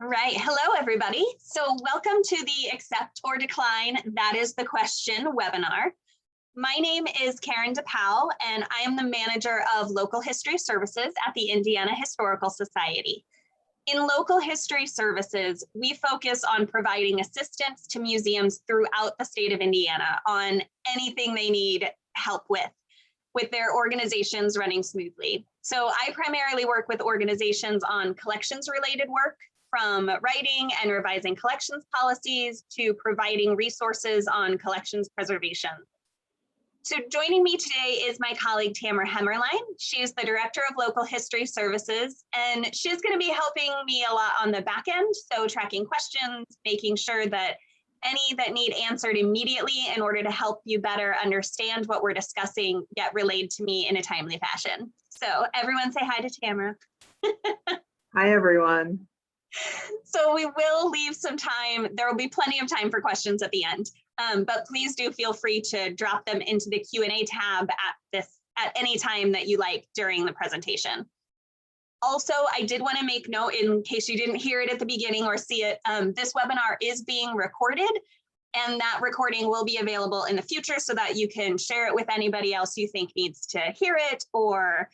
Right. Hello, everybody. So welcome to the Accept or Decline, That is the Question webinar. My name is Karen DePaul, and I am the manager of Local History Services at the Indiana Historical Society. In Local History Services, we focus on providing assistance to museums throughout the state of Indiana on anything they need help with their organizations running smoothly. So I primarily work with organizations on collections related work, from writing and revising collections policies to providing resources on collections preservation. So joining me today is my colleague, Tamara Hemmerlein. She's the Director of Local History Services, and she's going to be helping me a lot on the back end. So tracking questions, making sure that any that need answered immediately in order to help you better understand what we're discussing get relayed to me in a timely fashion. So everyone say hi to Tamara. Hi, everyone. So we will leave some time. There will be plenty of time for questions at the end, but please do feel free to drop them into the Q&A tab at any time that you like during the presentation. Also, I did want to make note, in case you didn't hear it at the beginning or see it, this webinar is being recorded, and that recording will be available in the future so that you can share it with anybody else you think needs to hear it, or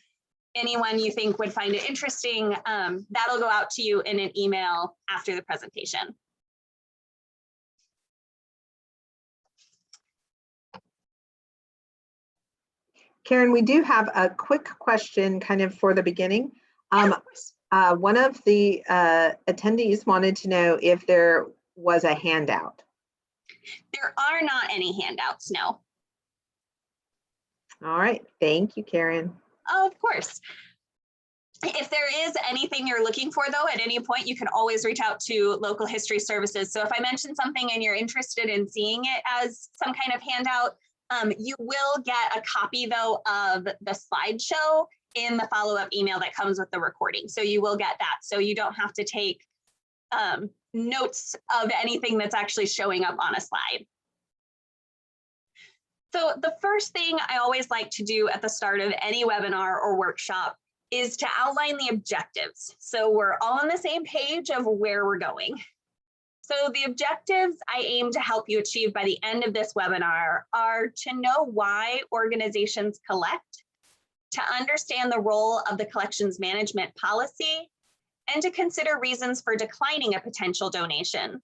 anyone you think would find it interesting. That'll go out to you in an email after the presentation. Karen, we do have a quick question kind of for the beginning. One of the attendees wanted to know if there was a handout. There are not any handouts, no. All right, thank you, Karen. Of course. If there is anything you're looking for, though, at any point, you can always reach out to Local History Services. So if I mention something and you're interested in seeing it as some kind of handout, you will get a copy, though, of the slideshow in the follow-up email that comes with the recording. So you will get that. So you don't have to take notes of anything that's actually showing up on a slide. So the first thing I always like to do at the start of any webinar or workshop is to outline the objectives. So we're all on the same page of where we're going. So the objectives I aim to help you achieve by the end of this webinar are to know why organizations collect, to understand the role of the collections management policy, and to consider reasons for declining a potential donation,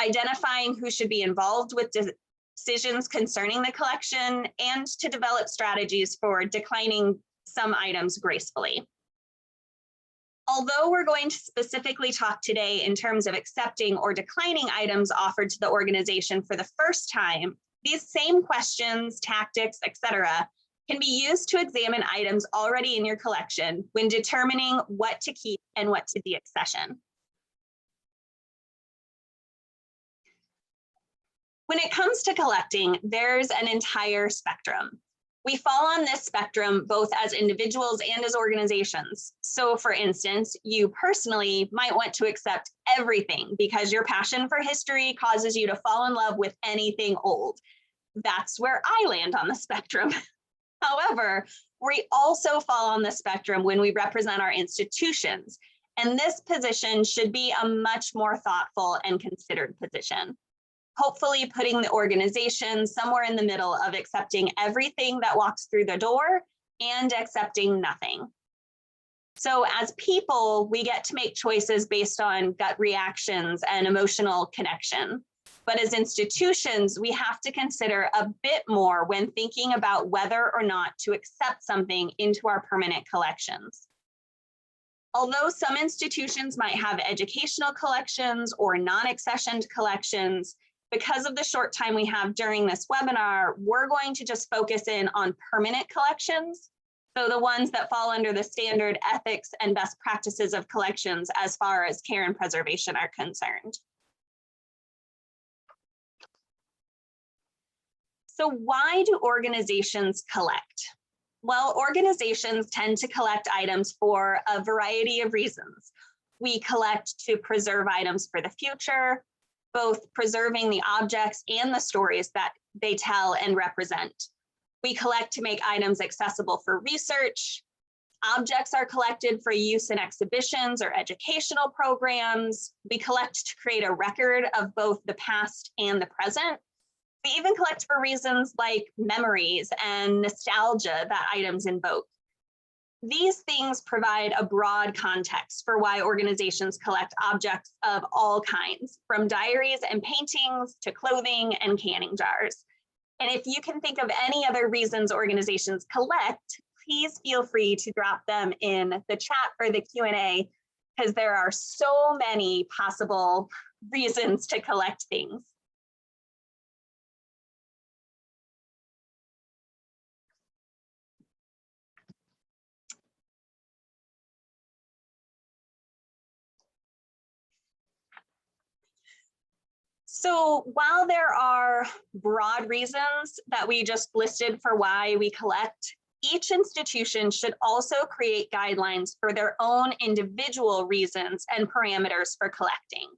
identifying who should be involved with decisions concerning the collection, and to develop strategies for declining some items gracefully. Although we're going to specifically talk today in terms of accepting or declining items offered to the organization for the first time, these same questions, tactics, etc., can be used to examine items already in your collection when determining what to keep and what to deaccession. When it comes to collecting, there's an entire spectrum. We fall on this spectrum both as individuals and as organizations. So for instance, you personally might want to accept everything because your passion for history causes you to fall in love with anything old. That's where I land on the spectrum. However, we also fall on the spectrum when we represent our institutions, and this position should be a much more thoughtful and considered position. Hopefully putting the organization somewhere in the middle of accepting everything that walks through the door and accepting nothing. So as people, we get to make choices based on gut reactions and emotional connection. But as institutions, we have to consider a bit more when thinking about whether or not to accept something into our permanent collections. Although some institutions might have educational collections or non-accessioned collections, because of the short time we have during this webinar, we're going to just focus in on permanent collections. So the ones that fall under the standard ethics and best practices of collections as far as care and preservation are concerned. So why do organizations collect? Well, organizations tend to collect items for a variety of reasons. We collect to preserve items for the future, both preserving the objects and the stories that they tell and represent. We collect to make items accessible for research, Objects are collected for use in exhibitions or educational programs. We collect to create a record of both the past and the present. We even collect for reasons like memories and nostalgia that items invoke. These things provide a broad context for why organizations collect objects of all kinds, from diaries and paintings to clothing and canning jars. And if you can think of any other reasons organizations collect, please feel free to drop them in the chat or the Q&A, because there are so many possible reasons to collect things. So while there are broad reasons that we just listed for why we collect, each institution should also create guidelines for their own individual reasons and parameters for collecting.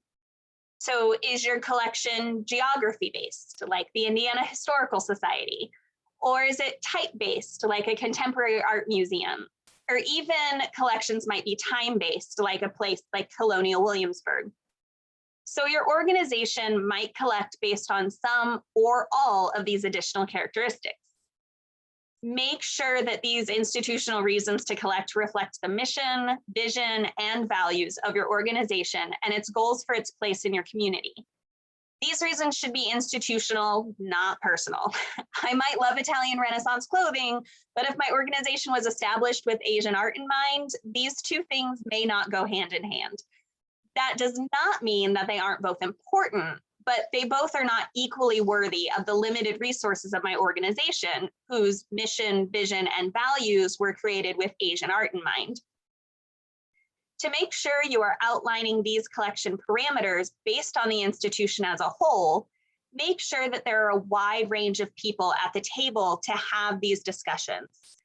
So is your collection geography-based, like the Indiana Historical Society? Or is it type-based, like a contemporary art museum? Or even collections might be time-based, like a place like Colonial Williamsburg. So your organization might collect based on some or all of these additional characteristics. Make sure that these institutional reasons to collect reflect the mission, vision, and values of your organization and its goals for its place in your community. These reasons should be institutional, not personal. I might love Italian Renaissance clothing, but if my organization was established with Asian art in mind, these two things may not go hand in hand. That does not mean that they aren't both important, but they both are not equally worthy of the limited resources of my organization, whose mission, vision, and values were created with Asian art in mind. To make sure you are outlining these collection parameters based on the institution as a whole, make sure that there are a wide range of people at the table to have these discussions.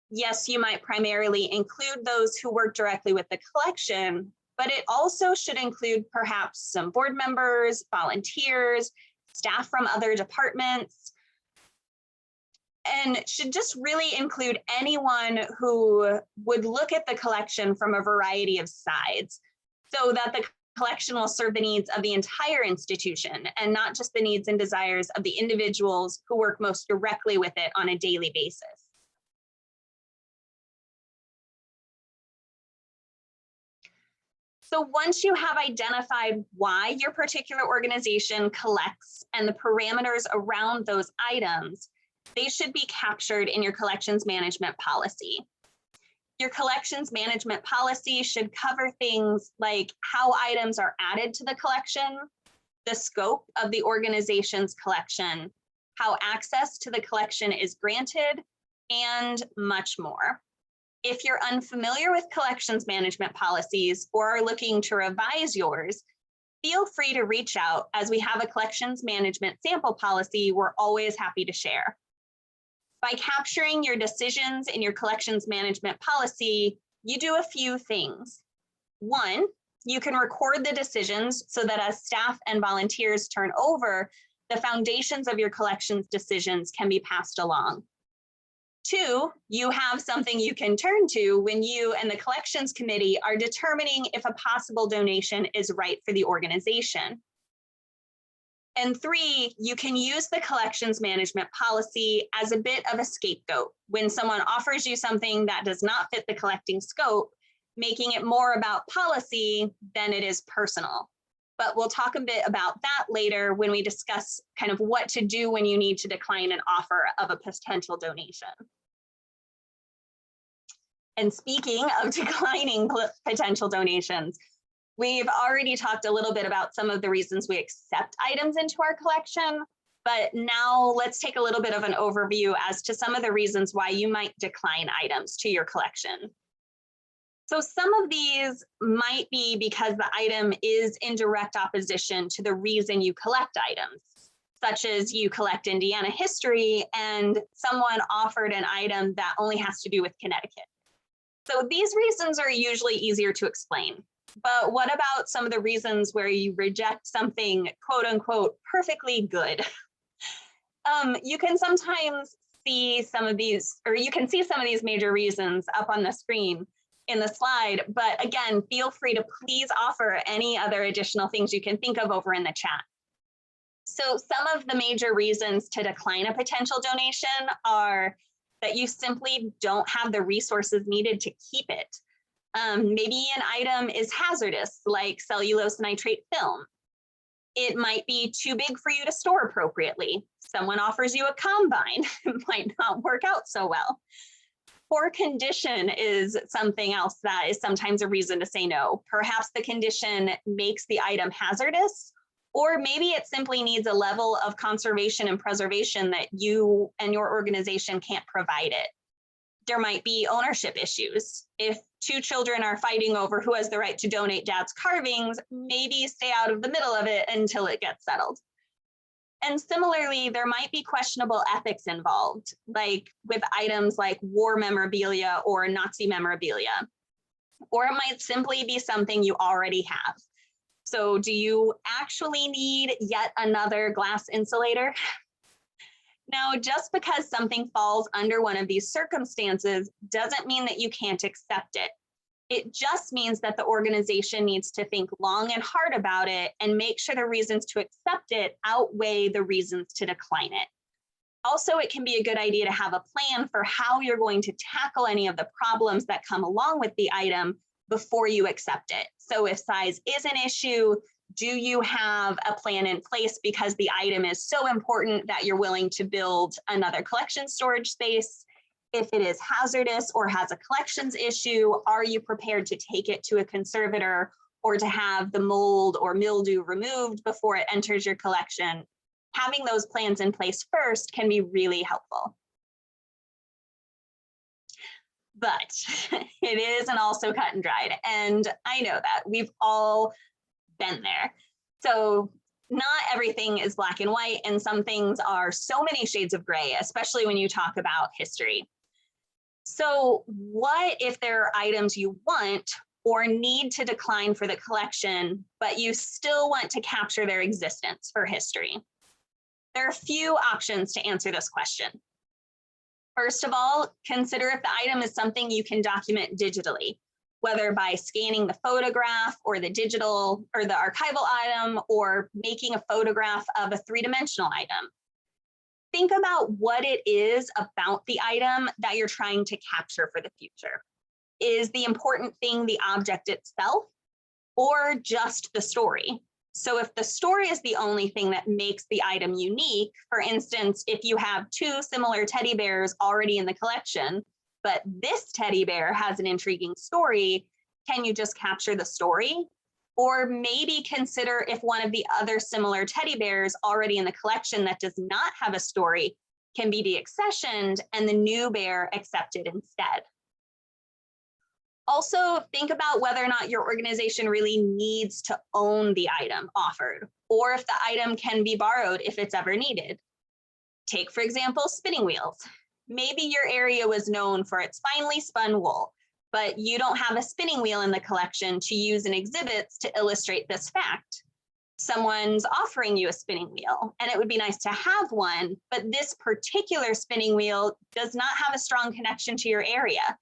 Yes, you might primarily include those who work directly with the collection, but it also should include perhaps some board members, volunteers, staff from other departments, and should just really include anyone who would look at the collection from a variety of sides, so that the collection will serve the needs of the entire institution and not just the needs and desires of the individuals who work most directly with it on a daily basis. So once you have identified why your particular organization collects and the parameters around those items, they should be captured in your collections management policy. Your collections management policy should cover things like how items are added to the collection, the scope of the organization's collection, how access to the collection is granted, and much more. If you're unfamiliar with collections management policies or are looking to revise yours, feel free to reach out, as we have a collections management sample policy we're always happy to share. By capturing your decisions in your collections management policy, you do a few things. One, you can record the decisions so that as staff and volunteers turn over, the foundations of your collections decisions can be passed along. Two, you have something you can turn to when you and the collections committee are determining if a possible donation is right for the organization. And three, you can use the collections management policy as a bit of a scapegoat when someone offers you something that does not fit the collecting scope, making it more about policy than it is personal. But we'll talk a bit about that later when we discuss kind of what to do when you need to decline an offer of a potential donation. And speaking of declining potential donations, we've already talked a little bit about some of the reasons we accept items into our collection, but now let's take a little bit of an overview as to some of the reasons why you might decline items to your collection. So some of these might be because the item is in direct opposition to the reason you collect items, such as you collect Indiana history and someone offered an item that only has to do with Connecticut. So these reasons are usually easier to explain. But what about some of the reasons where you reject something, quote unquote, perfectly good? You can sometimes see some of these, or you can see some of these major reasons up on the screen in the slide, but again, feel free to please offer any other additional things you can think of over in the chat. So some of the major reasons to decline a potential donation are that you simply don't have the resources needed to keep it. Maybe an item is hazardous, like cellulose nitrate film. It might be too big for you to store appropriately. Someone offers you a combine, it might not work out so well. Poor condition is something else that is sometimes a reason to say no. Perhaps the condition makes the item hazardous, or maybe it simply needs a level of conservation and preservation that you and your organization can't provide it. There might be ownership issues. If two children are fighting over who has the right to donate dad's carvings, maybe stay out of the middle of it until it gets settled. And similarly, there might be questionable ethics involved, like with items like war memorabilia or Nazi memorabilia, or it might simply be something you already have. So do you actually need yet another glass insulator? Now, just because something falls under one of these circumstances doesn't mean that you can't accept it. It just means that the organization needs to think long and hard about it and make sure the reasons to accept it outweigh the reasons to decline it. Also, it can be a good idea to have a plan for how you're going to tackle any of the problems that come along with the item before you accept it. So if size is an issue, do you have a plan in place because the item is so important that you're willing to build another collection storage space? If it is hazardous or has a collections issue, are you prepared to take it to a conservator or to have the mold or mildew removed before it enters your collection? Having those plans in place first can be really helpful. But it isn't also cut and dried. And I know that we've all been there. So not everything is black and white, and some things are so many shades of gray, especially when you talk about history. So what if there are items you want or need to decline for the collection, but you still want to capture their existence for history? There are a few options to answer this question. First of all, consider if the item is something you can document digitally, whether by scanning the photograph or the digital or the archival item or making a photograph of a three-dimensional item. Think about what it is about the item that you're trying to capture for the future. Is the important thing the object itself or just the story? So if the story is the only thing that makes the item unique, for instance, if you have two similar teddy bears already in the collection, but this teddy bear has an intriguing story, can you just capture the story? Or maybe consider if one of the other similar teddy bears already in the collection that does not have a story can be deaccessioned and the new bear accepted instead. Also, think about whether or not your organization really needs to own the item offered, or if the item can be borrowed if it's ever needed. Take, for example, spinning wheels. Maybe your area was known for its finely spun wool, but you don't have a spinning wheel in the collection to use in exhibits to illustrate this fact. Someone's offering you a spinning wheel, and it would be nice to have one, but this particular spinning wheel does not have a strong connection to your area.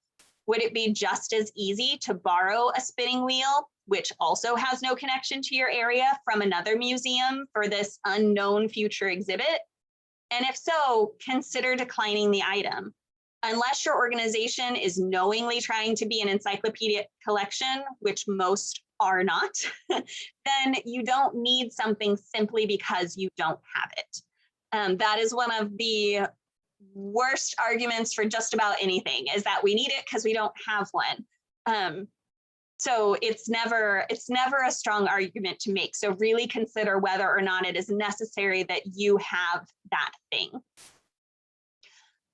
Would it be just as easy to borrow a spinning wheel, which also has no connection to your area, from another museum for this unknown future exhibit? And if so, consider declining the item. Unless your organization is knowingly trying to be an encyclopedic collection, which most are not, then you don't need something simply because you don't have it. That is one of the worst arguments for just about anything, is that we need it because we don't have one. So it's never a strong argument to make. So really consider whether or not it is necessary that you have that thing.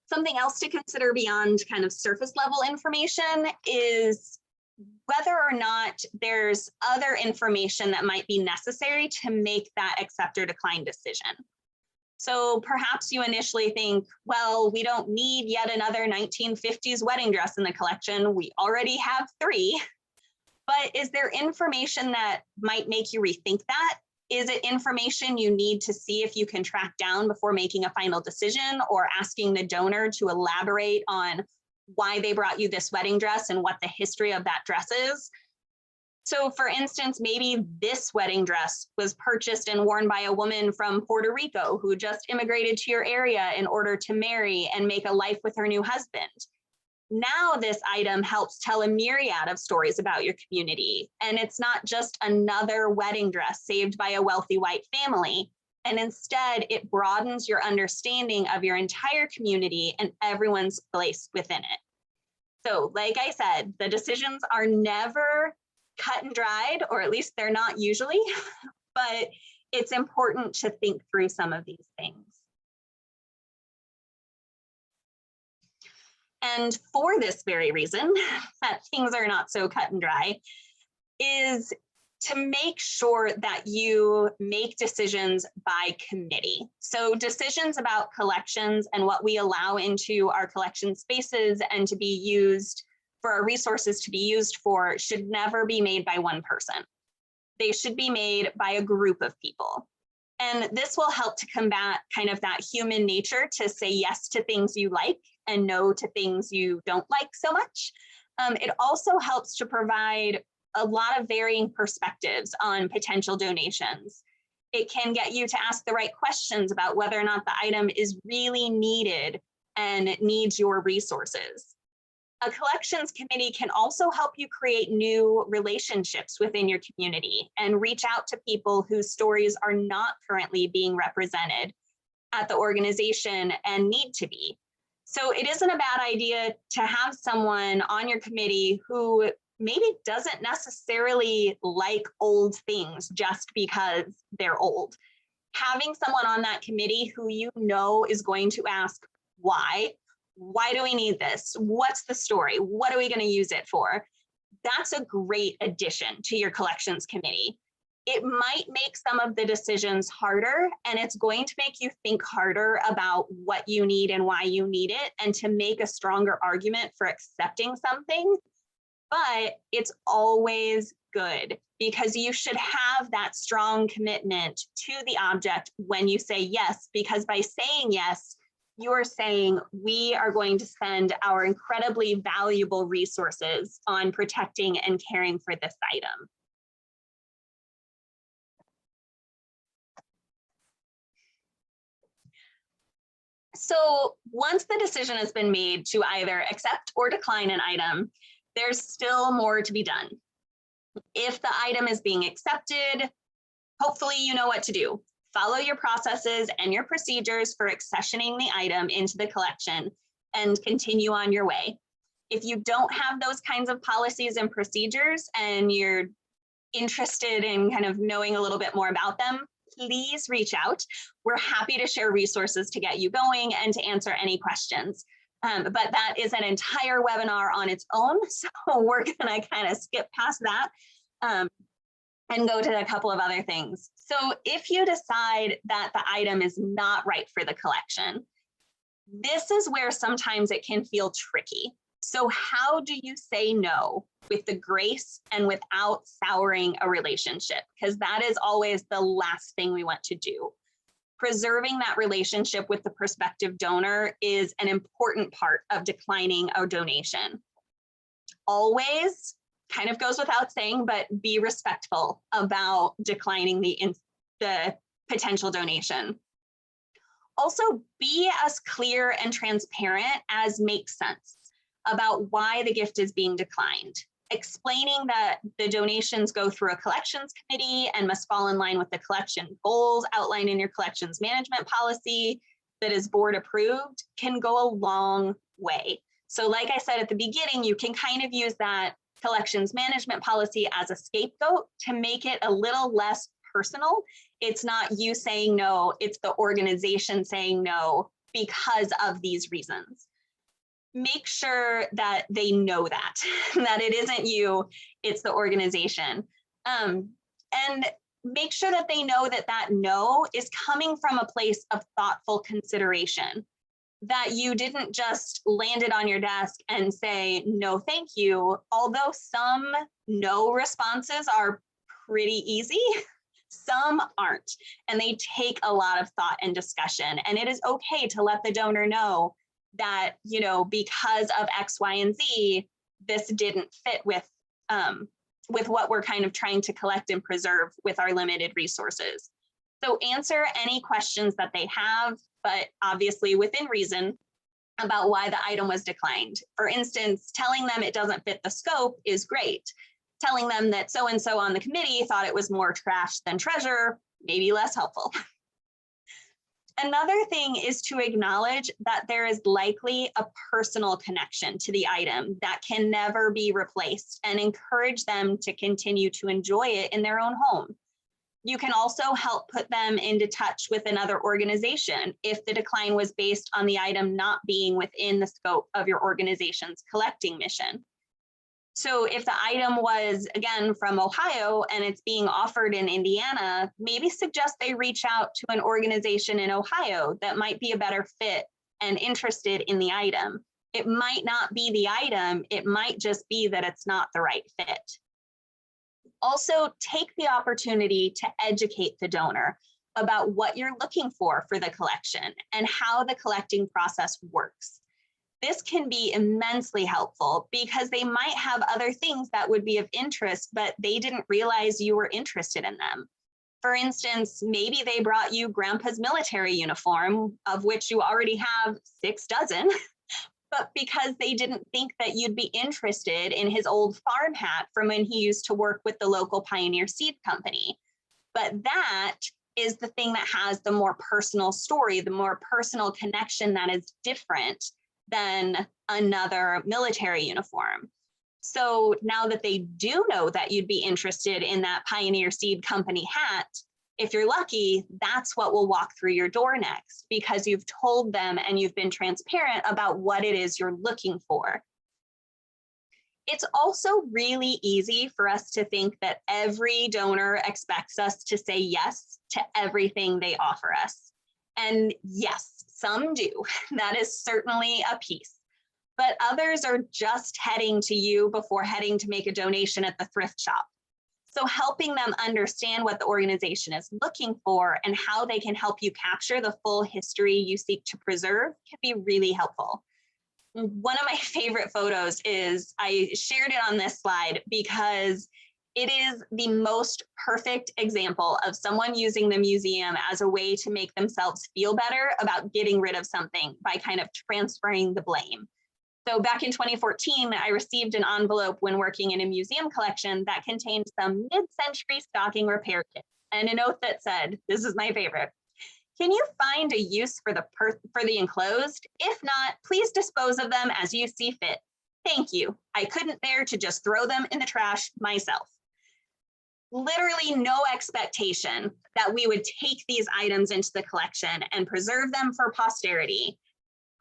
Something else to consider beyond kind of surface level information is whether or not there's other information that might be necessary to make that accept or decline decision. So perhaps you initially think, well, we don't need yet another 1950s wedding dress in the collection. We already have 3. But is there information that might make you rethink that? Is it information you need to see if you can track down before making a final decision, or asking the donor to elaborate on why they brought you this wedding dress and what the history of that dress is? So for instance, maybe this wedding dress was purchased and worn by a woman from Puerto Rico who just immigrated to your area in order to marry and make a life with her new husband. Now this item helps tell a myriad of stories about your community. And it's not just another wedding dress saved by a wealthy white family. And instead, it broadens your understanding of your entire community and everyone's place within it. So like I said, the decisions are never cut and dried, or at least they're not usually, but it's important to think through some of these things. And for this very reason, that things are not so cut and dry, is to make sure that you make decisions by committee. So decisions about collections and what we allow into our collection spaces and to be used for our resources to be used for should never be made by one person. They should be made by a group of people. And this will help to combat kind of that human nature to say yes to things you like and no to things you don't like so much. It also helps to provide a lot of varying perspectives on potential donations. It can get you to ask the right questions about whether or not the item is really needed and needs your resources. A collections committee can also help you create new relationships within your community and reach out to people whose stories are not currently being represented at the organization and need to be. So it isn't a bad idea to have someone on your committee who maybe doesn't necessarily like old things just because they're old. Having someone on that committee who you know is going to ask why. Why do we need this? What's the story? What are we going to use it for? That's a great addition to your collections committee. It might make some of the decisions harder, and it's going to make you think harder about what you need and why you need it, and to make a stronger argument for accepting something. But it's always good, because you should have that strong commitment to the object when you say yes, because by saying yes, you're saying we are going to spend our incredibly valuable resources on protecting and caring for this item. So once the decision has been made to either accept or decline an item, there's still more to be done. If the item is being accepted, hopefully you know what to do. Follow your processes and your procedures for accessioning the item into the collection and continue on your way. If you don't have those kinds of policies and procedures and you're interested in kind of knowing a little bit more about them, please reach out. We're happy to share resources to get you going and to answer any questions. But that is an entire webinar on its own, so we're gonna kind of skip past that and go to a couple of other things. So if you decide that the item is not right for the collection, this is where sometimes it can feel tricky. So how do you say no with the grace and without souring a relationship? Because that is always the last thing we want to do. Preserving that relationship with the prospective donor is an important part of declining a donation. Always, kind of goes without saying, but be respectful about declining the potential donation. Also, be as clear and transparent as makes sense about why the gift is being declined. Explaining that the donations go through a collections committee and must fall in line with the collection goals outlined in your collections management policy that is board approved can go a long way. So like I said at the beginning, you can kind of use that collections management policy as a scapegoat to make it a little less personal. It's not you saying no, it's the organization saying no because of these reasons. Make sure that they know that, that it isn't you, it's the organization. And make sure that they know that that no is coming from a place of thoughtful consideration, that you didn't just land it on your desk and say, no, thank you. Although some no responses are pretty easy, Some aren't, and they take a lot of thought and discussion. And it is okay to let the donor know that, you know, because of X, Y, and Z, this didn't fit with what we're kind of trying to collect and preserve with our limited resources. So answer any questions that they have, but obviously within reason, about why the item was declined. For instance, telling them it doesn't fit the scope is great. Telling them that so-and-so on the committee thought it was more trash than treasure, maybe less helpful. Another thing is to acknowledge that there is likely a personal connection to the item that can never be replaced, and encourage them to continue to enjoy it in their own home. You can also help put them into touch with another organization if the decline was based on the item not being within the scope of your organization's collecting mission. So if the item was, again, from Ohio and it's being offered in Indiana, maybe suggest they reach out to an organization in Ohio that might be a better fit and interested in the item. It might not be the item, it might just be that it's not the right fit. Also, take the opportunity to educate the donor about what you're looking for the collection and how the collecting process works. This can be immensely helpful because they might have other things that would be of interest, but they didn't realize you were interested in them. For instance, maybe they brought you grandpa's military uniform, of which you already have 6 dozen, but because they didn't think that you'd be interested in his old farm hat from when he used to work with the local Pioneer Seed Company. But that is the thing that has the more personal story, the more personal connection that is different than another military uniform. So now that they do know that you'd be interested in that Pioneer Seed Company hat, if you're lucky, that's what will walk through your door next, because you've told them and you've been transparent about what it is you're looking for. It's also really easy for us to think that every donor expects us to say yes to everything they offer us. And yes, some do. That is certainly a piece. But others are just heading to you before heading to make a donation at the thrift shop. So helping them understand what the organization is looking for and how they can help you capture the full history you seek to preserve can be really helpful. One of my favorite photos is, I shared it on this slide because it is the most perfect example of someone using the museum as a way to make themselves feel better about getting rid of something by kind of transferring the blame. So back in 2014, I received an envelope when working in a museum collection that contained some mid-century stocking repair kits and a note that said, this is my favorite, "Can you find a use for the enclosed? If not, please dispose of them as you see fit. Thank you. I couldn't bear to just throw them in the trash myself." Literally no expectation that we would take these items into the collection and preserve them for posterity.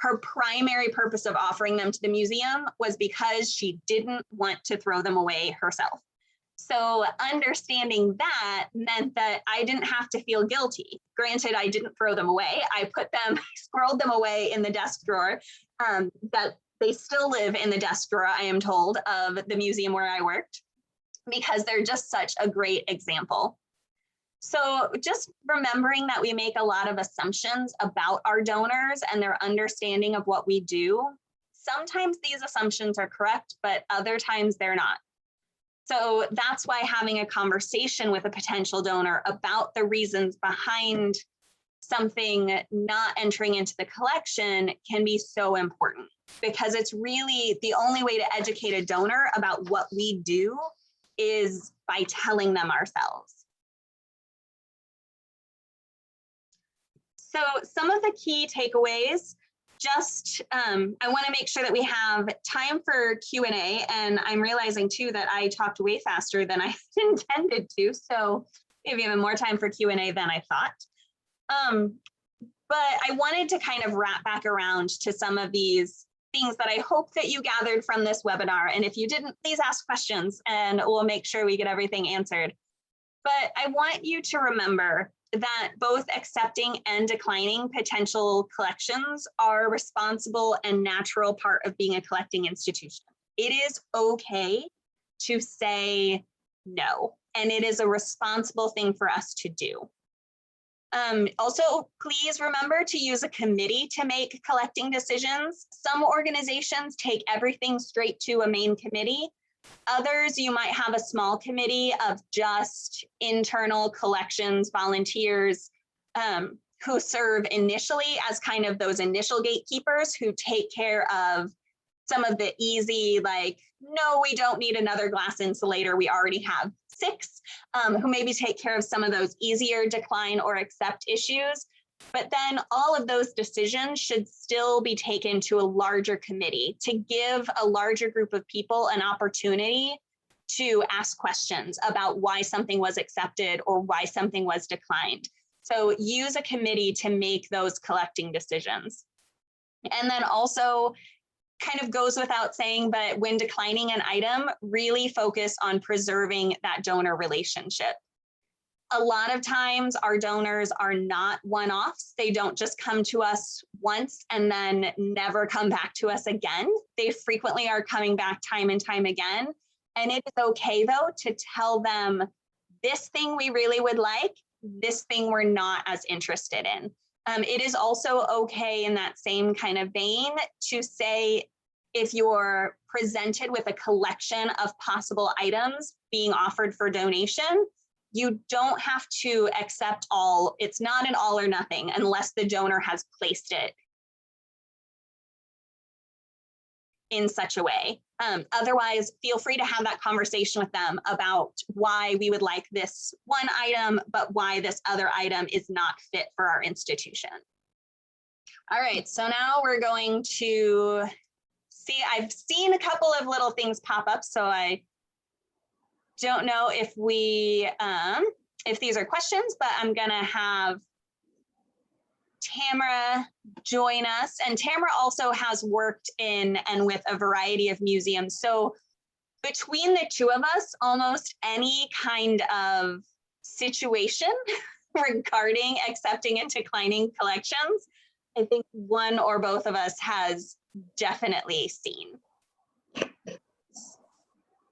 Her primary purpose of offering them to the museum was because she didn't want to throw them away herself. So understanding that meant that I didn't have to feel guilty. Granted, I didn't throw them away. I put them, squirreled them away in the desk drawer. That they still live in the desk drawer, I am told, of the museum where I worked, because they're just such a great example. So just remembering that we make a lot of assumptions about our donors and their understanding of what we do. Sometimes these assumptions are correct, but other times they're not. So that's why having a conversation with a potential donor about the reasons behind something not entering into the collection can be so important, because it's really the only way to educate a donor about what we do is by telling them ourselves. So some of the key takeaways, just I want to make sure that we have time for Q&A, and I'm realizing too that I talked way faster than I intended to, so maybe even more time for Q&A than I thought. But I wanted to kind of wrap back around to some of these things that I hope that you gathered from this webinar, and if you didn't, please ask questions and we'll make sure we get everything answered. But I want you to remember that both accepting and declining potential collections are a responsible and natural part of being a collecting institution. It is okay to say no, and it is a responsible thing for us to do. Also, please remember to use a committee to make collecting decisions. Some organizations take everything straight to a main committee. Others, you might have a small committee of just internal collections volunteers who serve initially as kind of those initial gatekeepers who take care of some of the easy, like, no, we don't need another glass insulator, we already have 6, who maybe take care of some of those easier decline or accept issues. But then all of those decisions should still be taken to a larger committee to give a larger group of people an opportunity to ask questions about why something was accepted or why something was declined. So use a committee to make those collecting decisions. And then also, kind of goes without saying, but when declining an item, really focus on preserving that donor relationship. A lot of times our donors are not one-offs. They don't just come to us once and then never come back to us again. They frequently are coming back time and time again. And it is okay though to tell them, this thing we really would like, this thing we're not as interested in. It is also okay in that same kind of vein to say, if you're presented with a collection of possible items being offered for donation, you don't have to accept all. It's not an all or nothing unless the donor has placed it in such a way. Otherwise, feel free to have that conversation with them about why we would like this one item, but why this other item is not fit for our institution. All right, so now we're going to see, I've seen a couple of little things pop up, so I don't know if we, if these are questions, but I'm gonna have Tamara join us. And Tamara also has worked in and with a variety of museums. So between the two of us, almost any kind of situation regarding accepting and declining collections, I think one or both of us has definitely seen.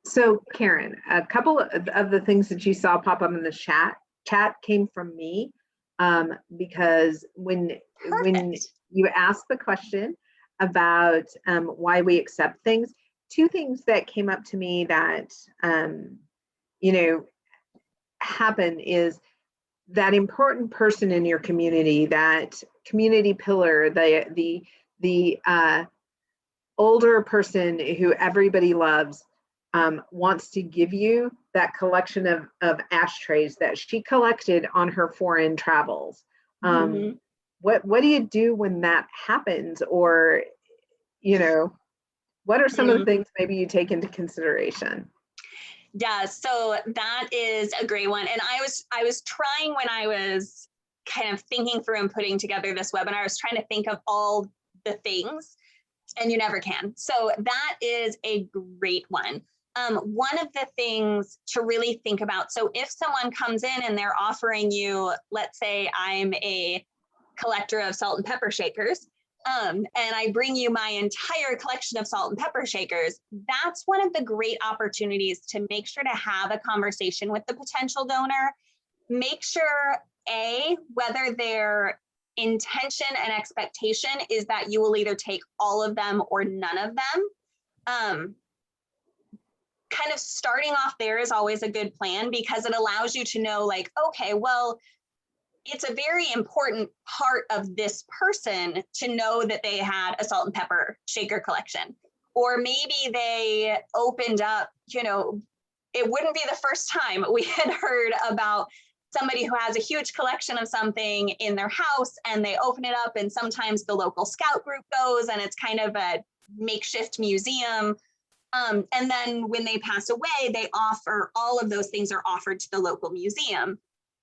So Karen, a couple of the things that you saw pop up in the chat came from me, because when you asked the question about why we accept things, 2 things that came up to me that you know, happen is that important person in your community, that community pillar, the older person who everybody loves, wants to give you that collection of ashtrays that she collected on her foreign travels. What do you do when that happens? Or, you know, what are some of the things maybe you take into consideration? Yeah, so that is a great one. And I was trying, when I was kind of thinking through and putting together this webinar, I was trying to think of all the things, and you never can. So that is a great one. One of the things to really think about, so if someone comes in and they're offering you, let's say I'm a collector of salt and pepper shakers, and I bring you my entire collection of salt and pepper shakers, that's one of the great opportunities to make sure to have a conversation with the potential donor. Make sure, A, whether their intention and expectation is that you will either take all of them or none of them. Kind of starting off there is always a good plan, because it allows you to know, like, okay, well, it's a very important part of this person to know that they had a salt and pepper shaker collection. Or maybe they opened up, you know, it wouldn't be the first time we had heard about somebody who has a huge collection of something in their house and they open it up, and sometimes the local scout group goes and it's kind of a makeshift museum. And then when they pass away, they offer, all of those things are offered to the local museum.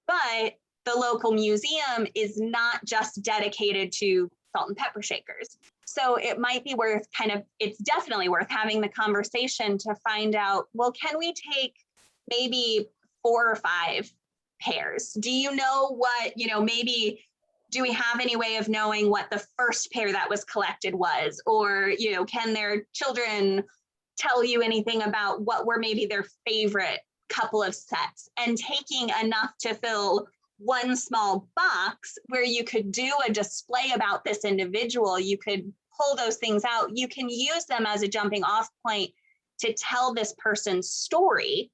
But the local museum is not just dedicated to salt and pepper shakers. So it might be worth it's definitely worth having the conversation to find out, well, can we take maybe 4 or 5 pairs? Do you know what, you know, maybe do we have any way of knowing what the first pair that was collected was? Or, you know, can their children tell you anything about what were maybe their favorite couple of sets and taking enough to fill one small box where you could do a display about this individual, you could pull those things out, you can use them as a jumping off point to tell this person's story.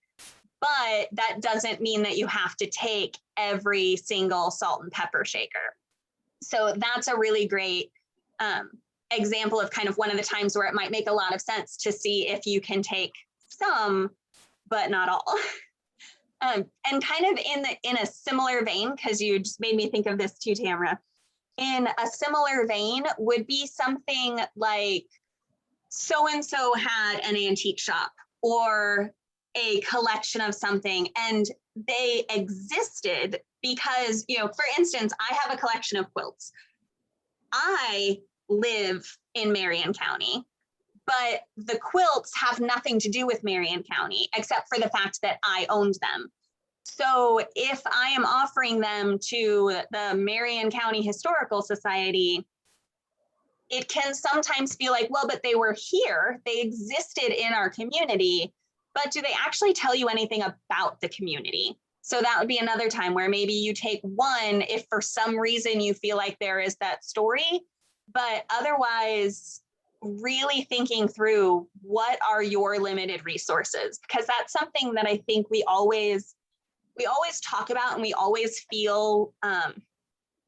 But that doesn't mean that you have to take every single salt and pepper shaker. So that's a really great example of kind of one of the times where it might make a lot of sense to see if you can take some, but not all. And kind of in a similar vein, because you just made me think of this too, Tamara, in a similar vein would be something like so-and-so had an antique shop or a collection of something, and they existed because, you know, for instance, I have a collection of quilts. I live in Marion County, but the quilts have nothing to do with Marion County, except for the fact that I owned them. So if I am offering them to the Marion County Historical Society, it can sometimes feel like, well, but they were here, they existed in our community, but do they actually tell you anything about the community? So that would be another time where maybe you take one if for some reason you feel like there is that story, but otherwise really thinking through what are your limited resources, because that's something that I think we always talk about and we always feel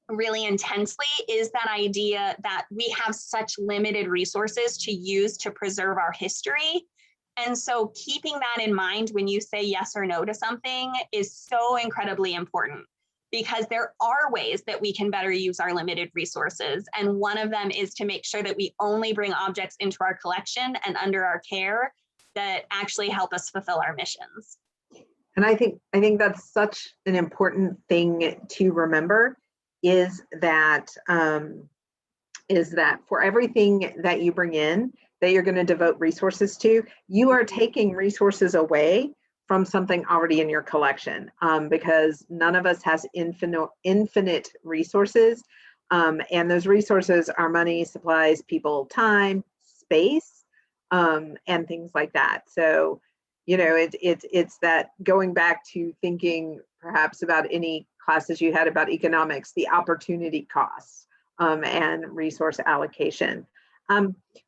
really intensely, is that idea that we have such limited resources to use to preserve our history. And so keeping that in mind when you say yes or no to something is so incredibly important, because there are ways that we can better use our limited resources. And one of them is to make sure that we only bring objects into our collection and under our care that actually help us fulfill our missions. And I think that's such an important thing to remember, is that for everything that you bring in that you're going to devote resources to, you are taking resources away from something already in your collection, because none of us has infinite resources, and those resources are money, supplies, people, time, space, and things like that. So, you know, it's that going back to thinking perhaps about any classes you had about economics, the opportunity costs and resource allocation.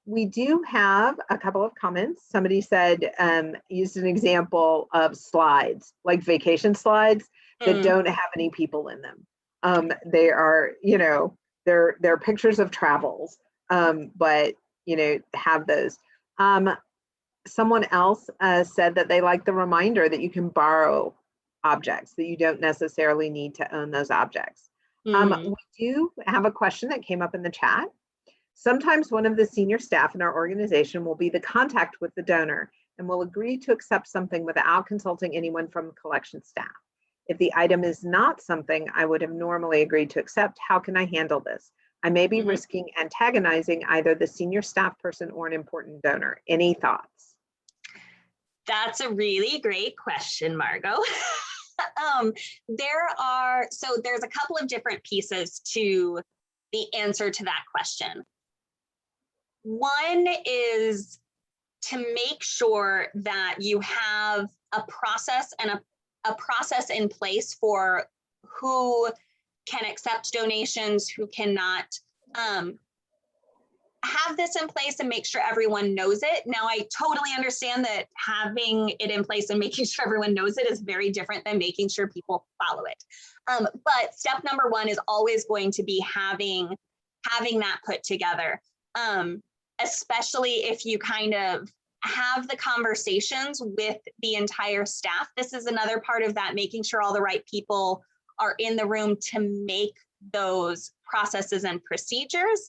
We do have a couple of comments. Somebody said, used an example of slides, like vacation slides that don't have any people in them. They are, you know, they're pictures of travels, but, you know, have those. Someone else said that they like the reminder that you can borrow objects, that you don't necessarily need to own those objects. We do have a question that came up in the chat. Sometimes one of the senior staff in our organization will be the contact with the donor and will agree to accept something without consulting anyone from collection staff. If the item is not something I would have normally agreed to accept, how can I handle this? I may be risking antagonizing either the senior staff person or an important donor. Any thoughts? That's a really great question, Margot. There's a couple of different pieces to the answer to that question. One is to make sure that you have a process and a process in place for who can accept donations, who cannot. Have this in place and make sure everyone knows it. Now, I totally understand that having it in place and making sure everyone knows it is very different than making sure people follow it. But step number one is always going to be having that put together, especially if you kind of have the conversations with the entire staff. This is another part of that, making sure all the right people are in the room to make those processes and procedures.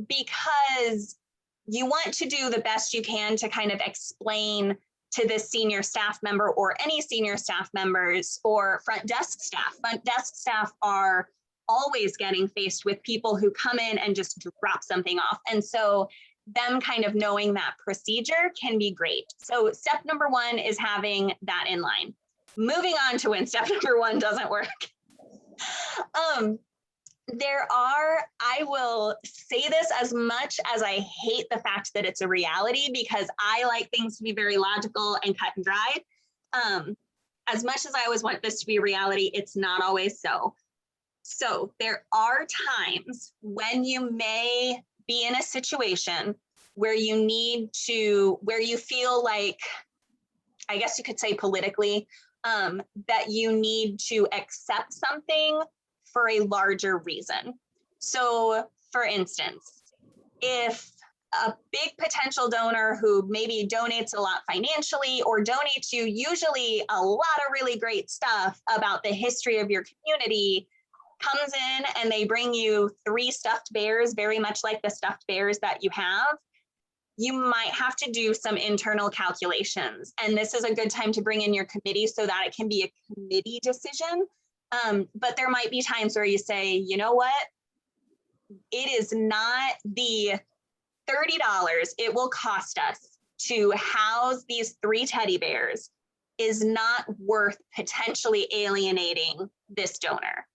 Because you want to do the best you can to kind of explain to this senior staff member or any senior staff members or front desk staff. Front desk staff are always getting faced with people who come in and just drop something off. And so them kind of knowing that procedure can be great. So step number one is having that in line. Moving on to when step number one doesn't work. I will say this as much as I hate the fact that it's a reality, because I like things to be very logical and cut and dried. As much as I always want this to be reality, it's not always so. So there are times when you may be in a situation where where you feel like, I guess you could say politically, that you need to accept something for a larger reason. So for instance, if a big potential donor who maybe donates a lot financially or donates you usually a lot of really great stuff about the history of your community comes in and they bring you 3 stuffed bears, very much like the stuffed bears that you have, you might have to do some internal calculations. And this is a good time to bring in your committee so that it can be a committee decision. But there might be times where you say, you know what? It is not the $30 it will cost us to house these 3 teddy bears is not worth potentially alienating this donor.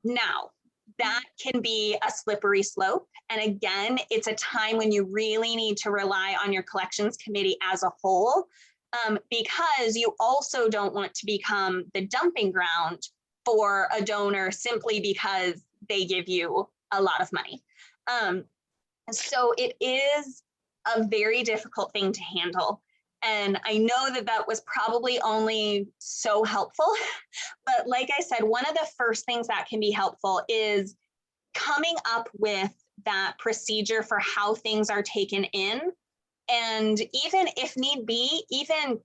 Now, that can be a slippery slope. And again, it's a time when you really need to rely on your collections committee as a whole, because you also don't want to become the dumping ground for a donor simply because they give you a lot of money. So it is a very difficult thing to handle. And I know that that was probably only so helpful, but like I said, one of the first things that can be helpful is coming up with that procedure for how things are taken in. And even if need be, even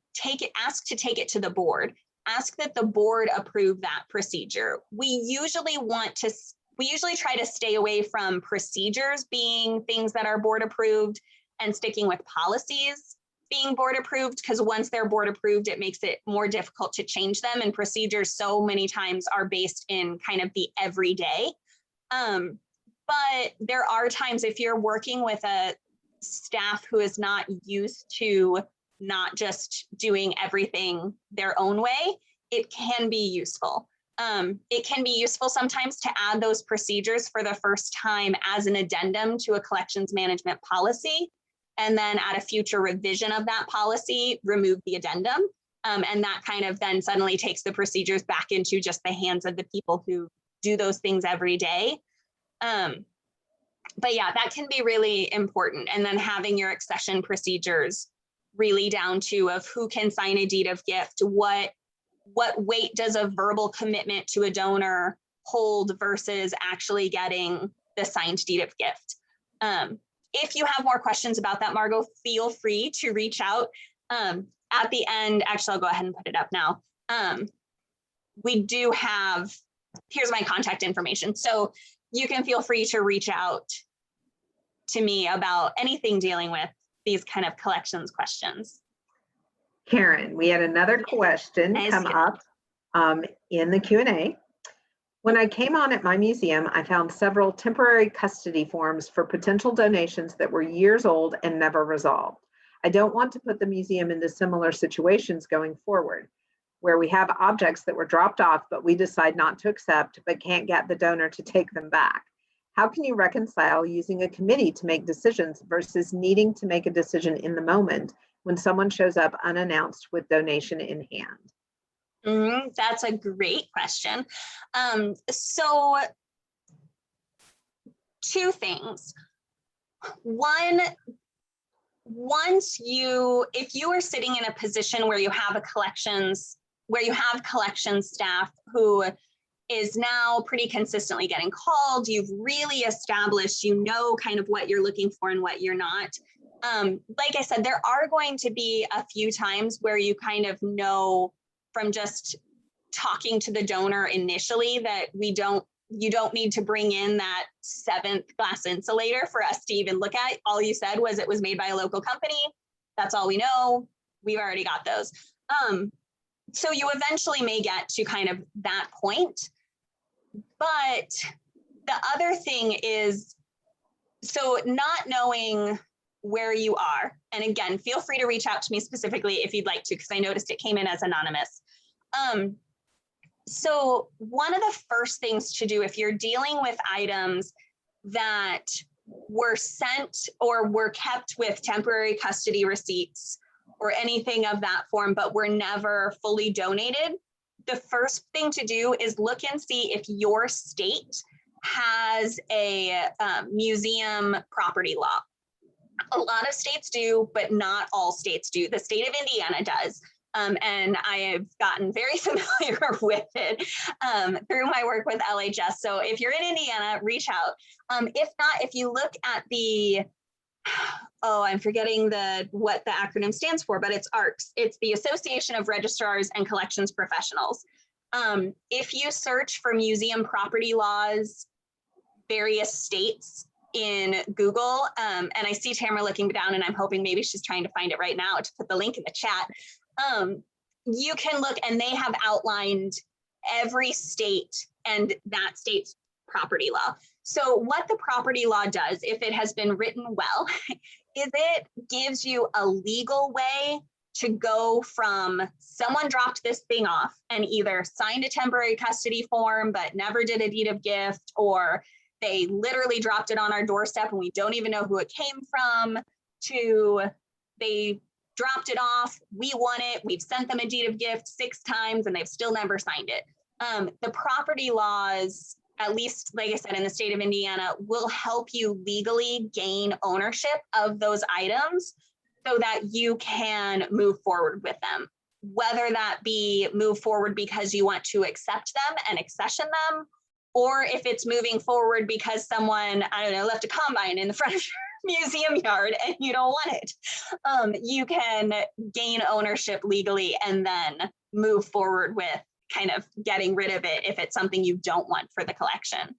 ask to take it to the board, ask that the board approve that procedure. We usually try to stay away from procedures being things that are board approved and sticking with policies being board approved, because once they're board approved, it makes it more difficult to change them. And procedures so many times are based in kind of the everyday. But there are times if you're working with a staff who is not used to not just doing everything their own way, it can be useful. It can be useful sometimes to add those procedures for the first time as an addendum to a collections management policy, and then at a future revision of that policy, remove the addendum. And that kind of then suddenly takes the procedures back into just the hands of the people who do those things every day. But yeah, that can be really important. And then having your accession procedures really down to of who can sign a deed of gift, what weight does a verbal commitment to a donor hold versus actually getting the signed deed of gift. If you have more questions about that, Margot, feel free to reach out. At the end, actually, I'll go ahead and put it up now. We do have, here's my contact information. So you can feel free to reach out to me about anything dealing with these kind of collections questions. Karen, we had another question come up in the Q&A. When I came on at my museum, I found several temporary custody forms for potential donations that were years old and never resolved. I don't want to put the museum into similar situations going forward, where we have objects that were dropped off, but we decide not to accept, but can't get the donor to take them back. How can you reconcile using a committee to make decisions versus needing to make a decision in the moment when someone shows up unannounced with donation in hand? That's a great question. So 2 things. One, if you are sitting in a position where you have collections staff who is now pretty consistently getting called, you've really established, kind of what you're looking for and what you're not. Like I said, there are going to be a few times where you kind of know from just talking to the donor initially that you don't need to bring in that 7th glass insulator for us to even look at. All you said was it was made by a local company. That's all we know. We've already got those. So you eventually may get to kind of that point. But the other thing is, so not knowing where you are, and again, feel free to reach out to me specifically if you'd like to, because I noticed it came in as anonymous. So one of the first things to do if you're dealing with items that were sent or were kept with temporary custody receipts, or anything of that form, but were never fully donated, the first thing to do is look and see if your state has a museum property law. A lot of states do, but not all states do. The state of Indiana does. And I have gotten very familiar with it through my work with LHS. So if you're in Indiana, reach out. If not, if you look at the, oh, I'm forgetting what the acronym stands for, but it's ARCS. It's the Association of Registrars and Collections Professionals. If you search for museum property laws, various states in Google, and I see Tamara looking down, and I'm hoping maybe she's trying to find it right now to put the link in the chat. You can look, and they have outlined every state and that state's property law. So what the property law does, if it has been written well, is it gives you a legal way to go from someone dropped this thing off and either signed a temporary custody form but never did a deed of gift, or they literally dropped it on our doorstep and we don't even know who it came from, to they dropped it off, we want it, we've sent them a deed of gift 6 times and they've still never signed it. The property laws, at least, like I said, in the state of Indiana, will help you legally gain ownership of those items so that you can move forward with them. Whether that be move forward because you want to accept them and accession them, or if it's moving forward because someone, I don't know, left a combine in the front of your museum yard and you don't want it. You can gain ownership legally and then move forward with kind of getting rid of it if it's something you don't want for the collection.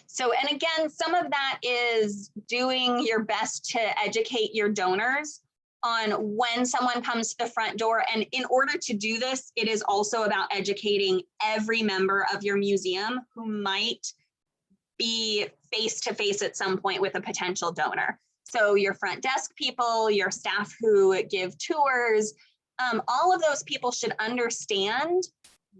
So, and again, some of that is doing your best to educate your donors on when someone comes to the front door. And in order to do this, it is also about educating every member of your museum who might be face to face at some point with a potential donor. So your front desk people, your staff who give tours, all of those people should understand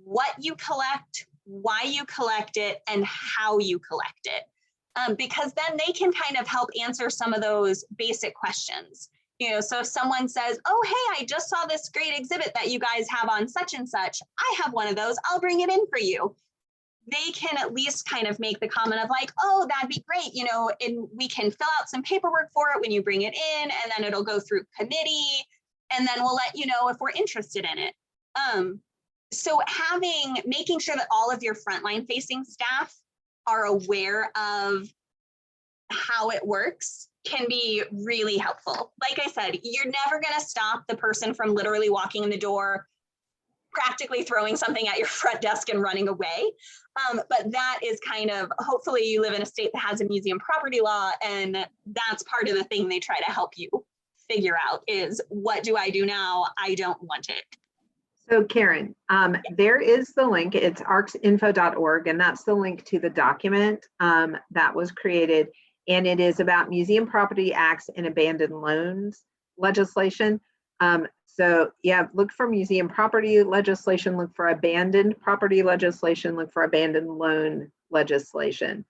what you collect, why you collect it, and how you collect it. Because then they can kind of help answer some of those basic questions. You know, so if someone says, oh, hey, I just saw this great exhibit that you guys have on such and such, I have one of those, I'll bring it in for you. They can at least kind of make the comment of like, oh, that'd be great, you know, and we can fill out some paperwork for it when you bring it in, and then it'll go through committee, and then we'll let you know if we're interested in it. So making sure that all of your frontline facing staff are aware of how it works can be really helpful. Like I said, you're never going to stop the person from literally walking in the door, practically throwing something at your front desk and running away. But that is kind of, hopefully you live in a state that has a museum property law, and that's part of the thing they try to help you figure out is, what do I do now? I don't want it. So Karen, there is the link, it's arcsinfo.org, and that's the link to the document that was created, and it is about Museum Property Acts and abandoned loans legislation. So yeah, look for museum property legislation, look for abandoned property legislation, look for abandoned loan legislation.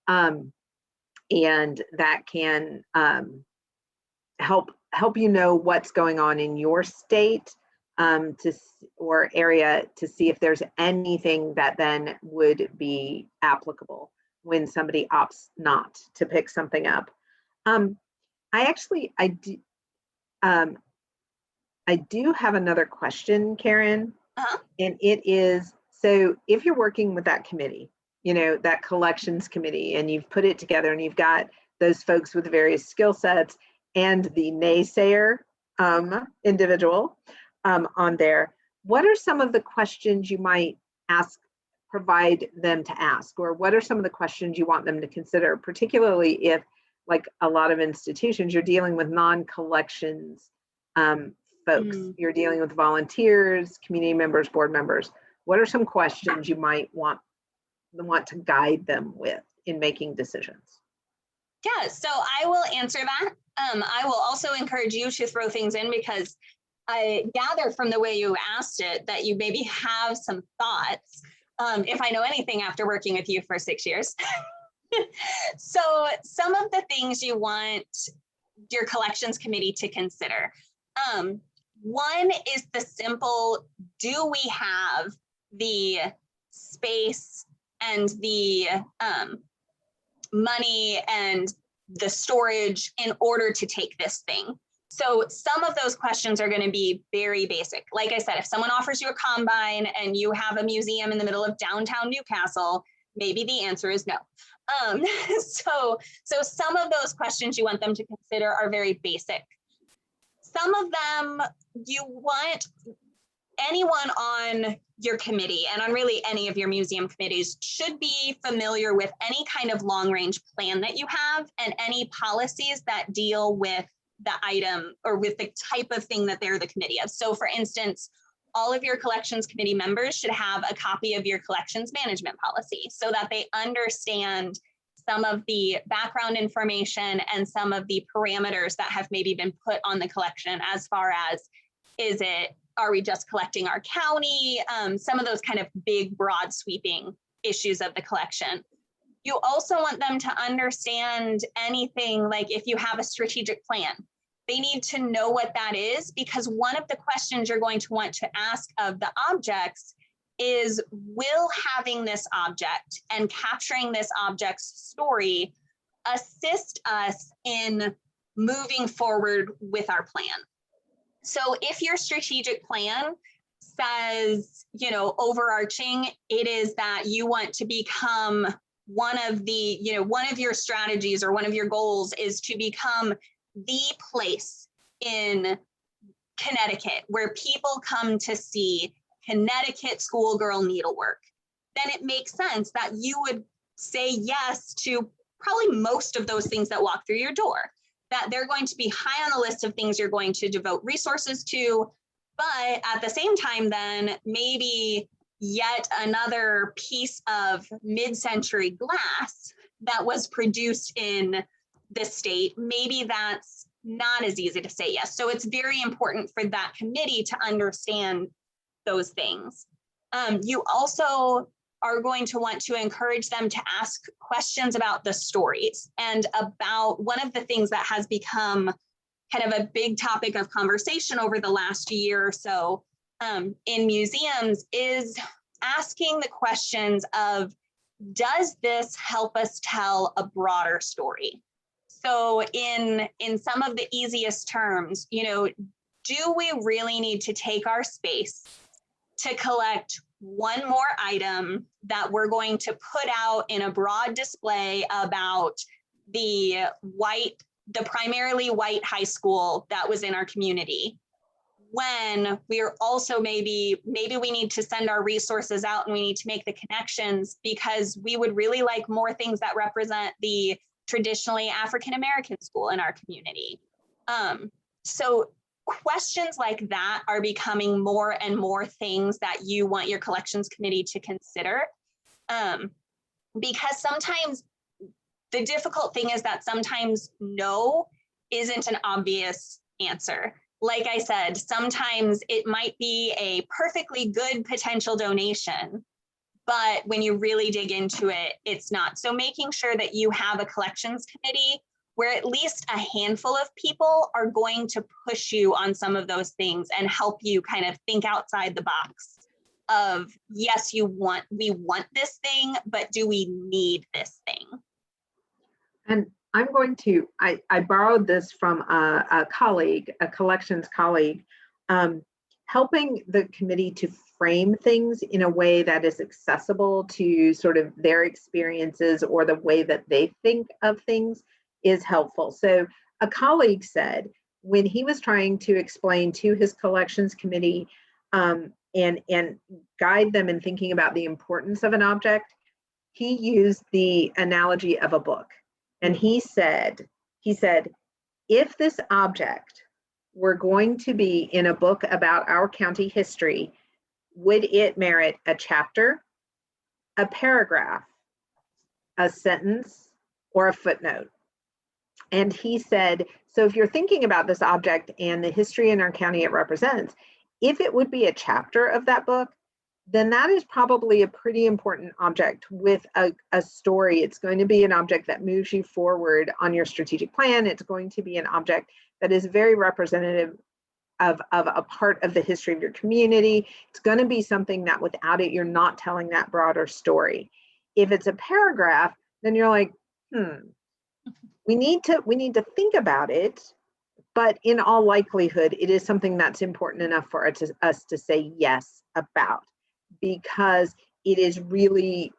And that can help you know what's going on in your state or area, to see if there's anything that then would be applicable when somebody opts not to pick something up. I do have another question, Karen, and it is, so if you're working with that committee, you know, that collections committee, and you've put it together and you've got those folks with various skill sets and the naysayer individual on there, what are some of the questions you might provide them to ask, or what are some of the questions you want them to consider, particularly if, like a lot of institutions, you're dealing with non-collections folks, you're dealing with volunteers, community members, board members. What are some questions you might want to guide them with in making decisions? Yeah, so I will answer that. I will also encourage you to throw things in, because I gather from the way you asked it that you maybe have some thoughts, if I know anything after working with you for 6 years. So some of the things you want your collections committee to consider. One is the simple, do we have the space and the money and the storage in order to take this thing? So some of those questions are going to be very basic. Like I said, if someone offers you a combine and you have a museum in the middle of downtown Newcastle, maybe the answer is no. So some of those questions you want them to consider are very basic. Some of them you want anyone on your committee and on really any of your museum committees should be familiar with any kind of long range plan that you have and any policies that deal with the item or with the type of thing that they're the committee of. So for instance, all of your collections committee members should have a copy of your collections management policy so that they understand some of the background information and some of the parameters that have maybe been put on the collection as far as, are we just collecting our county? Some of those kind of big, broad sweeping issues of the collection. You also want them to understand anything like if you have a strategic plan, they need to know what that is, because one of the questions you're going to want to ask of the objects is, will having this object and capturing this object's story assist us in moving forward with our plan? So if your strategic plan says, overarching, it is that you want to become one of your strategies or one of your goals is to become the place in Connecticut where people come to see Connecticut schoolgirl needlework, then it makes sense that you would say yes to probably most of those things that walk through your door, that they're going to be high on the list of things you're going to devote resources to. But at the same time, then maybe yet another piece of mid-century glass that was produced in this state, maybe that's not as easy to say yes. So it's very important for that committee to understand those things. You also are going to want to encourage them to ask questions about the stories and about one of the things that has become kind of a big topic of conversation over the last year or so in museums is asking the questions of, does this help us tell a broader story? So in some of the easiest terms, do we really need to take our space to collect one more item that we're going to put out in a broad display about the primarily white high school that was in our community, when we're also maybe we need to send our resources out and we need to make the connections because we would really like more things that represent the traditionally African-American school in our community. So questions like that are becoming more and more things that you want your collections committee to consider. Because sometimes the difficult thing is that sometimes no isn't an obvious answer. Like I said, sometimes it might be a perfectly good potential donation, but when you really dig into it, it's not. So making sure that you have a collections committee where at least a handful of people are going to push you on some of those things and help you kind of think outside the box of, yes, we want this thing, but do we need this thing? And I'm going to, I borrowed this from a colleague, a collections colleague, helping the committee to frame things in a way that is accessible to sort of their experiences or the way that they think of things is helpful. So a colleague said when he was trying to explain to his collections committee and guide them in thinking about the importance of an object, he used the analogy of a book. And he said, if this object were going to be in a book about our county history, would it merit a chapter, a paragraph, a sentence, or a footnote? And he said, so if you're thinking about this object and the history in our county it represents, if it would be a chapter of that book, then that is probably a pretty important object with a story. It's going to be an object that moves you forward on your strategic plan. It's going to be an object that is very representative of a part of the history of your community. It's going to be something that without it, you're not telling that broader story. If it's a paragraph, then you're like, we need to think about it, but in all likelihood, it is something that's important enough for us to say yes about, because it is really,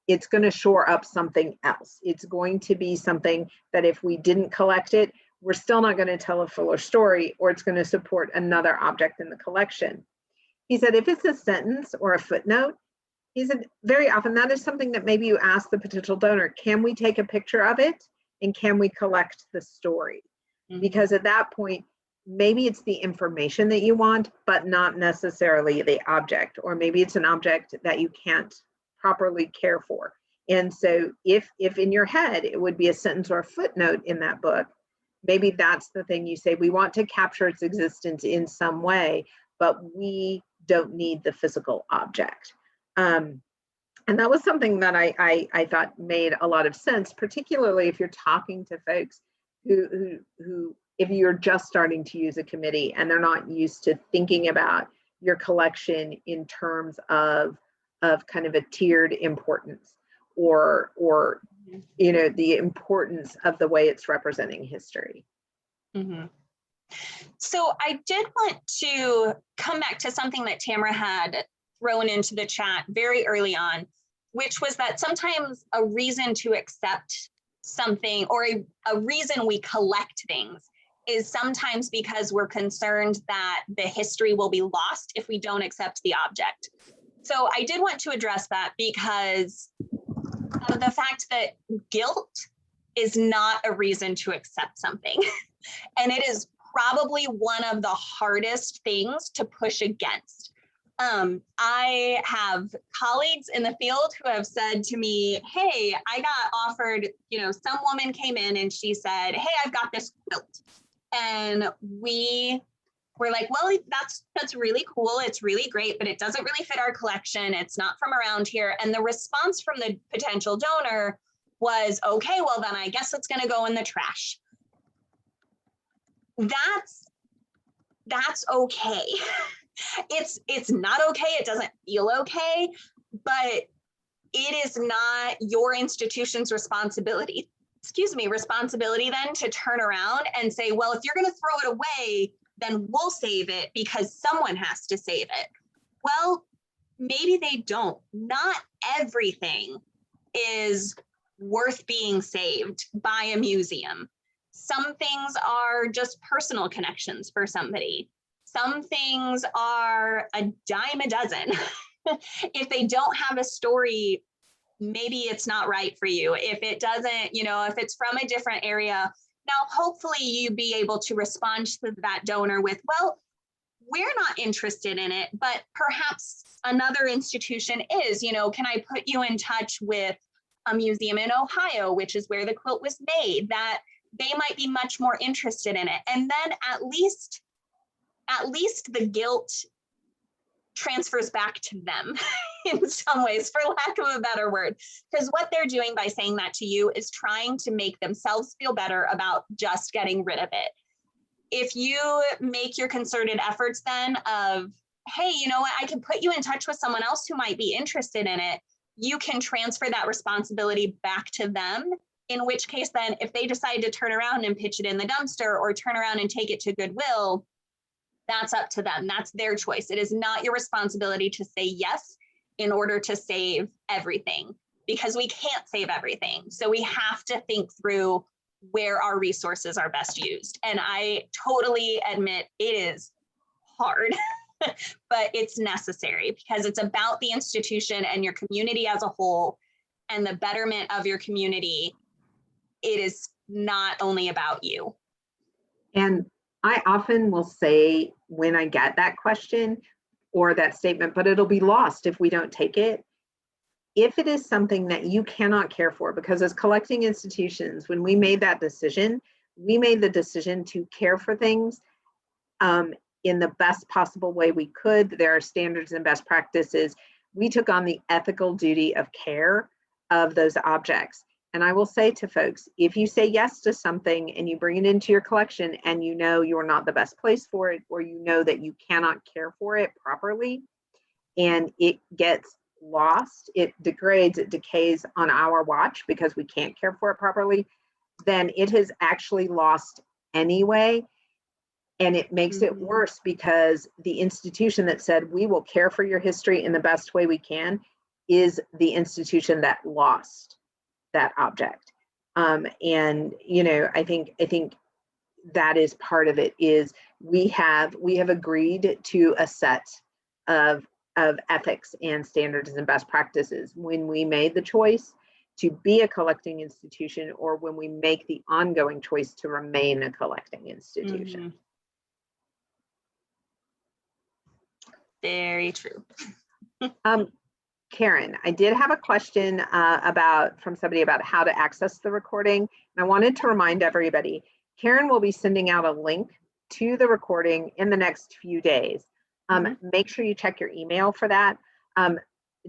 it's going to shore up something else. It's going to be something that if we didn't collect it, we're still not going to tell a fuller story, or it's going to support another object in the collection. He said, if it's a sentence or a footnote, he said, very often that is something that maybe you ask the potential donor, can we take a picture of it? And can we collect the story? Because at that point, maybe it's the information that you want, but not necessarily the object, or maybe it's an object that you can't properly care for. And so if in your head, it would be a sentence or a footnote in that book, maybe that's the thing you say, we want to capture its existence in some way, but we don't need the physical object. And that was something that I thought made a lot of sense, particularly if you're talking to folks who if you're just starting to use a committee and they're not used to thinking about your collection in terms of kind of a tiered importance, or you know, the importance of the way it's representing history. So I did want to come back to something that Tamara had thrown into the chat very early on, which was that sometimes a reason to accept something, or a reason we collect things, is sometimes because we're concerned that the history will be lost if we don't accept the object. So I did want to address that, because of the fact that guilt is not a reason to accept something. And it is probably one of the hardest things to push against. I have colleagues in the field who have said to me, hey, I got offered, you know, some woman came in and she said, hey, I've got this quilt. And we were like, well, that's really cool. It's really great, but it doesn't really fit our collection. It's not from around here. And the response from the potential donor was, okay, well, then I guess it's going to go in the trash. That's okay. It's not okay. It doesn't feel okay, but it is not your institution's responsibility then to turn around and say, well, if you're going to throw it away, then we'll save it because someone has to save it. Well, maybe they don't. Not everything is worth being saved by a museum. Some things are just personal connections for somebody. Some things are a dime a dozen. If they don't have a story, maybe it's not right for you. If it doesn't, you know, if it's from a different area, now hopefully you be able to respond to that donor with, well, we're not interested in it, but perhaps another institution is, you know, can I put you in touch with a museum in Ohio, which is where the quilt was made, that they might be much more interested in it. And then at least the guilt transfers back to them in some ways, for lack of a better word, because what they're doing by saying that to you is trying to make themselves feel better about just getting rid of it. If you make your concerted efforts then of, hey, you know what, I can put you in touch with someone else who might be interested in it, you can transfer that responsibility back to them, in which case then if they decide to turn around and pitch it in the dumpster or turn around and take it to Goodwill, that's up to them. That's their choice. It is not your responsibility to say yes in order to save everything, because we can't save everything. So we have to think through where our resources are best used. And I totally admit it is hard, but it's necessary because it's about the institution and your community as a whole and the betterment of your community. It is not only about you. And I often will say when I get that question or that statement, but it'll be lost if we don't take it. If it is something that you cannot care for, because as collecting institutions, when we made that decision, we made the decision to care for things in the best possible way we could. There are standards and best practices. we took on the ethical duty of care of those objects. And I will say to folks, if you say yes to something and you bring it into your collection and you know you're not the best place for it, or you know that you cannot care for it properly, and it gets lost, it degrades, it decays on our watch because we can't care for it properly, then it has actually lost anyway. And it makes it worse because the institution that said, we will care for your history in the best way we can, is the institution that lost that object. And, you know, I think that is part of it, is we have agreed to a set of ethics and standards and best practices when we made the choice to be a collecting institution, or when we make the ongoing choice to remain a collecting institution. Very true. Karen, I did have a question from somebody about how to access the recording. And I wanted to remind everybody, Karen will be sending out a link to the recording in the next few days. Make sure you check your email for that.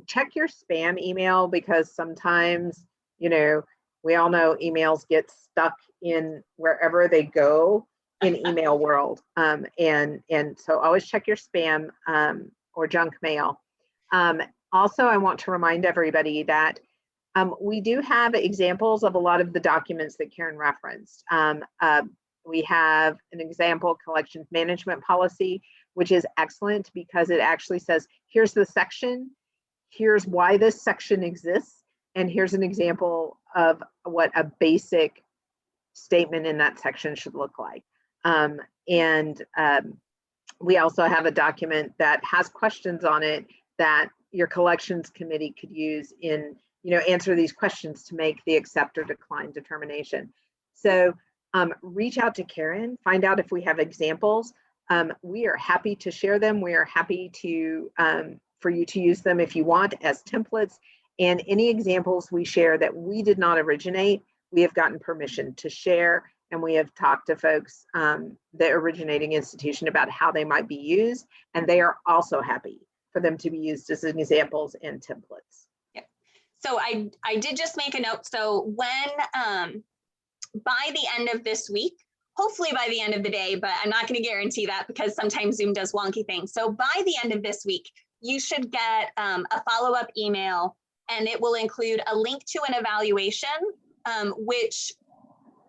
Check your spam email, because sometimes, you know, we all know emails get stuck in wherever they go in email world. And so always check your spam or junk mail. Also, I want to remind everybody that we do have examples of a lot of the documents that Karen referenced. We have an example collections management policy, which is excellent because it actually says, here's the section, here's why this section exists, and here's an example of what a basic statement in that section should look like. We also have a document that has questions on it that your collections committee could use in, you know, answer these questions to make the accept or decline determination. So reach out to Karen, find out if we have examples. We are happy to share them. We are happy to for you to use them if you want as templates. And any examples we share that we did not originate, we have gotten permission to share, and we have talked to folks, the originating institution, about how they might be used, and they are also happy for them to be used as examples and templates. Yeah. So I did just make a note. So when by the end of this week, hopefully by the end of the day, but I'm not going to guarantee that because sometimes Zoom does wonky things. So by the end of this week, you should get a follow-up email, and it will include a link to an evaluation, which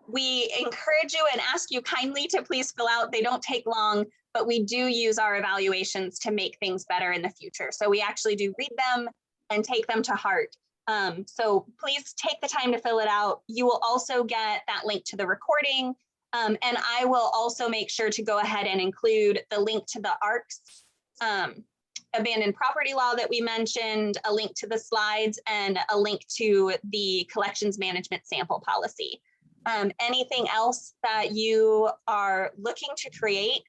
we encourage you and ask you kindly to please fill out. They don't take long, but we do use our evaluations to make things better in the future. So we actually do read them and take them to heart. So please take the time to fill it out. You will also get that link to the recording. And I will also make sure to go ahead and include the link to the ARCS abandoned property law that we mentioned, a link to the slides, and a link to the collections management sample policy. Anything else that you are looking to create?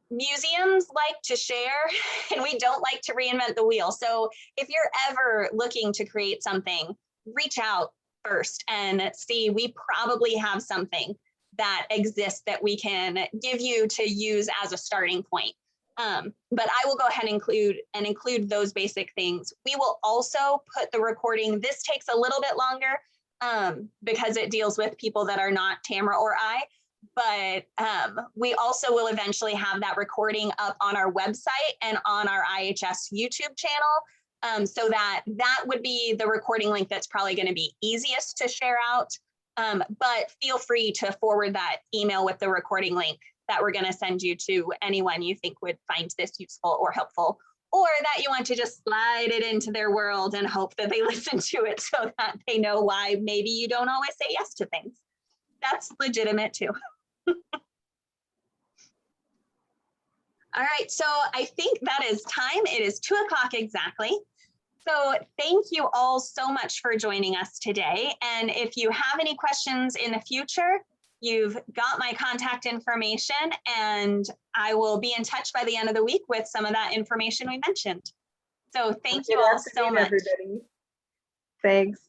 Museums like to share, and we don't like to reinvent the wheel. So if you're ever looking to create something, reach out first and see. We probably have something that exists that we can give you to use as a starting point. But I will go ahead and include those basic things. We will also put the recording. This takes a little bit longer because it deals with people that are not Tamara or I. But we also will eventually have that recording up on our website and on our IHS YouTube channel. So that would be the recording link that's probably going to be easiest to share out. But feel free to forward that email with the recording link that we're going to send you to anyone you think would find this useful or helpful, or that you want to just slide it into their world and hope that they listen to it so that they know why maybe you don't always say yes to things. That's legitimate too. All right, so I think that is time. It is 2 o'clock exactly. So thank you all so much for joining us today. And if you have any questions in the future, you've got my contact information, and I will be in touch by the end of the week with some of that information we mentioned. So thank you all so much. Everybody. Thanks.